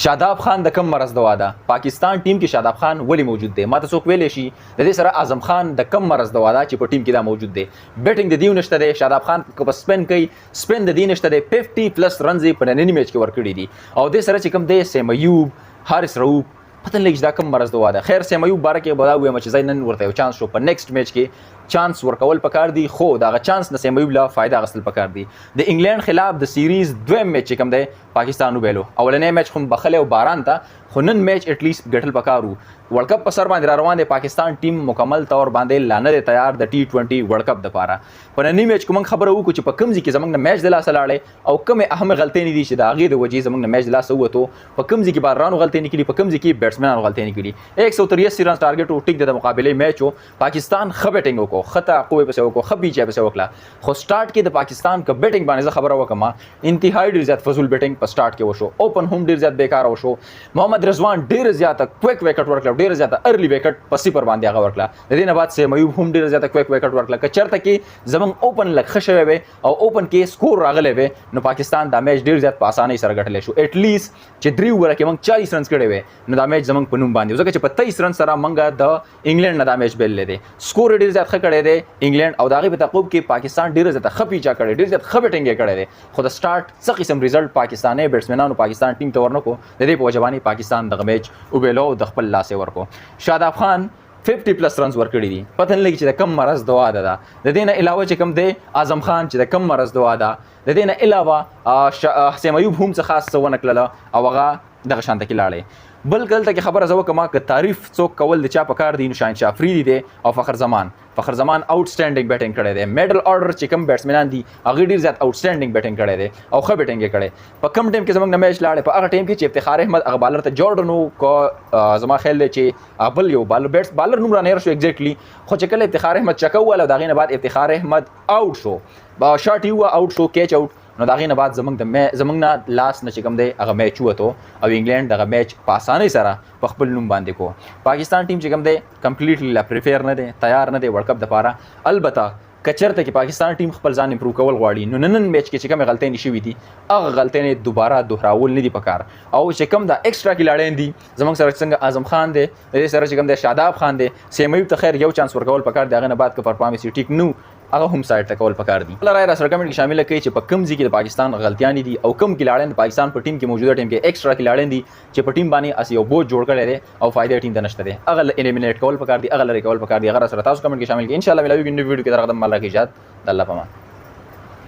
شاداب خان د کم مرض دوا ده؟ پاکستان ټیم کې شاداب خان ولی موجود دی؟ ماته څوک ویلی شي د دې سره اعظم خان د کم مرض دوا ده چې په ټیم کې دا موجود دی؟ بیټینګ د دیو نشته دی. شاداب خان که په سپین کوي سپین د دی نشته دی. 50 پلس رنز په نننی میچ کې ورکړي دي او دې سره چې کوم دی سیم ایوب حارث رؤوف پته نه لګي دا کم مرض دوا ده. خیر سیم ایوب باره کې به دا وایم چې ځای نن ورته یو چانس شو په نیکسټ میچ کې چانس ورکول پکار دی خو دغه چانس د سیم ایوب لا فائدہ غسل پکار دی. د انګلند خلاف د سیریز دویم میچ چې کوم دی پاکستان وبېلو اولنې میچ خو بخله او باران ته خو نن میچ اټ لیست ګټل پکارو. ورلد کپ په سر باندې را روان دی. پاکستان ټیم مکمل طور باندې لانه دی تیار د T20 ورلد کپ دپاره. په نننی میچ کوم خبره وکړو چې په کوم ځای کې زمونږ نه میچ د لاسه لاړې او کومې اهم غلطۍ نه دي چې د هغې د وجې زمونږ نه میچ د لاسه ووتو. په کوم ځای کې بالرانو غلطۍ نه کړي په کوم ځای کې بیټسمنانو غلطۍ نه کړي. 183 رنز ټارګټ و ټیک د مقابلې میچ و. پاکستان ښه بیټینګ وکړو ښه تعقب پسې وکړو ښه بیچ پسې وکړه خو سټارټ کې د پاکستان که بیټینګ باندې زه خبره وکړم انتهایی ډېر زیات فضول بیټینګ په سټارټ کې وشو. اوپن هم ډېر زیات بیکاره وشو. محمد رضوان ډېر زیاته کویک وکټ ورکړه ډېر زیاته ارلی وکټ په صفر باندې هغه ورکړه. د دې نه بعد سیم ایوب هم ډېر زیاته کویک وکټ ورکړه. که چېرته کې زموږ اوپن لږ ښه شوی وی او اوپن کې سکور راغلی وی نو پاکستان دا میچ ډېر زیات په اسانۍ سره ګټلی شو. ایټ لیست چې 3 اووره کې موږ 40 رنز کړی وی نو دا میچ زموږ په نوم باندې ځکه چې په 23 رنز سره موږ د انګلند نه دا میچ بېللی دی. سکور ډېر زیات ښه کړی دی انګلند او د هغې په تعقب کې پاکستان ډېر زیاته ښه پیچا کړی ډېر زیات ښه بیټینګ یې کړی دی خو د سټارټ څه قسم ریزلټ پاکستاني بیټسمنانو پاکستان ټیم ته ورنکړو. د دې په وجه باندې پاکستان دغه میچ وبېلو او د خپل لاسې ورکړو. شاداب خان 50 پلس رنز ورکړي دي. پته نه لګي چې د کم مرض دوا ده. د دې نه علاوه چې کوم دی اعظم خان چې د کم مرض دوا ده. د دې نه علاوه سیم ایوب هم څه خاص څه ونه کړله او هغه دغه شانته کې لاړې. بل دلته کې خبره زه وکړم که تعریف څوک کول د چا په کار دی نو شاهنشاه افریدي دی او فخر زمان آوټسټینډینګ بیټینګ کړی دی. میډل اورډر چې کوم بیټسمنان دي هغې ډېر زیات آوټسټینډینګ بیټینګ کړی دی او ښه بیټینګ یې کړی. په کم ټیم کې زموږ نه میچ لاړې په هغه ټیم کې چې افتخار احمد هغه بالر ته جورډن و که زما خیال دی چې بل یو بالر نوم رانهیر شو ایګزیکټلی خو چې کله افتخار احمد چکه ووهله د هغې نه بعد افتخار احمد آوټ شو شاټ یې ووه آوټ شو کیچ آوټ نو د هغې نه بعد زموږ نه لاس نه چې کوم دی هغه میچ ووتو او انګلند دغه میچ په اسانۍ سره په خپل نوم باندې کو. پاکستان ټیم چې کوم دی کمپلیټلی لا پریفیر نه دی تیار نه دی ورلد کپ دپاره. البته که چېرته کې پاکستان ټیم خپل ځان امپروو کول غواړي نو ننن میچ کې چې کومې غلطۍ شوي دي هغه غلطۍ دوباره دوهراول نه دي پکار او چې کوم دا ایکسټرا کلاړیان دي زموږ سره څنګه اعظم خان دی د دې سره چې کوم دی شاداب خان دی سیم ایوب ته خیر یو چانس ورکول پکار دی هغې نه بعد که پرفارمنس یې ټیک نو هغه هم سایډ ته کول پکار دي. بله رایه را سره کمنټ کې شامله کړئ چې په کوم ځای کې د پاکستان غلطیانې دي او کوم کلاړیان د پاکستان په ټیم کې موجوده ټیم کې ایکسټرا کلاړیان دي چې په ټیم باندې اسې یو بوج جوړ کړی دی او فایده ټیم ته نشته دی هغه الیمینیټ کول پکار دي هغه لرې کول پکار دي. هغه را سره تاسو کمنټ کې شامل کړئ. انشاءالله ملاویږو نوي ویډیو کې در قدم مال راکړي ایجاد د الله په امان.